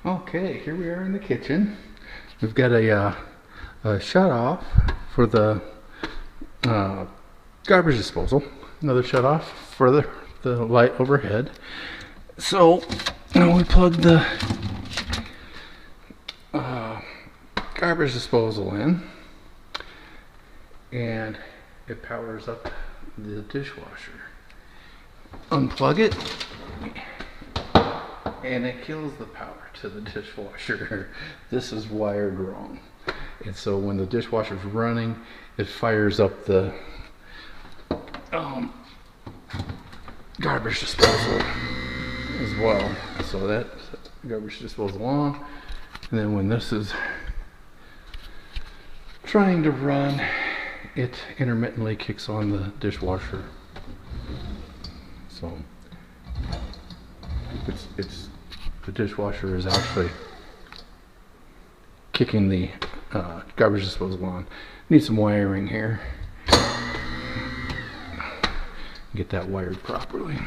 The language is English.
Okay, here we are in the kitchen. We've got a shut off for the garbage disposal. Another shut off for the light overhead. So now we plug the garbage disposal in, and it powers up the dishwasher. Unplug it, and it kills the power to the dishwasher. This is wired wrong, and so when the dishwasher's running, it fires up the garbage disposal as well. So that garbage disposal on, and then when this is trying to run, it intermittently kicks on the dishwasher. So it's the dishwasher is actually kicking the garbage disposal on. Need some wiring here. Get that wired properly.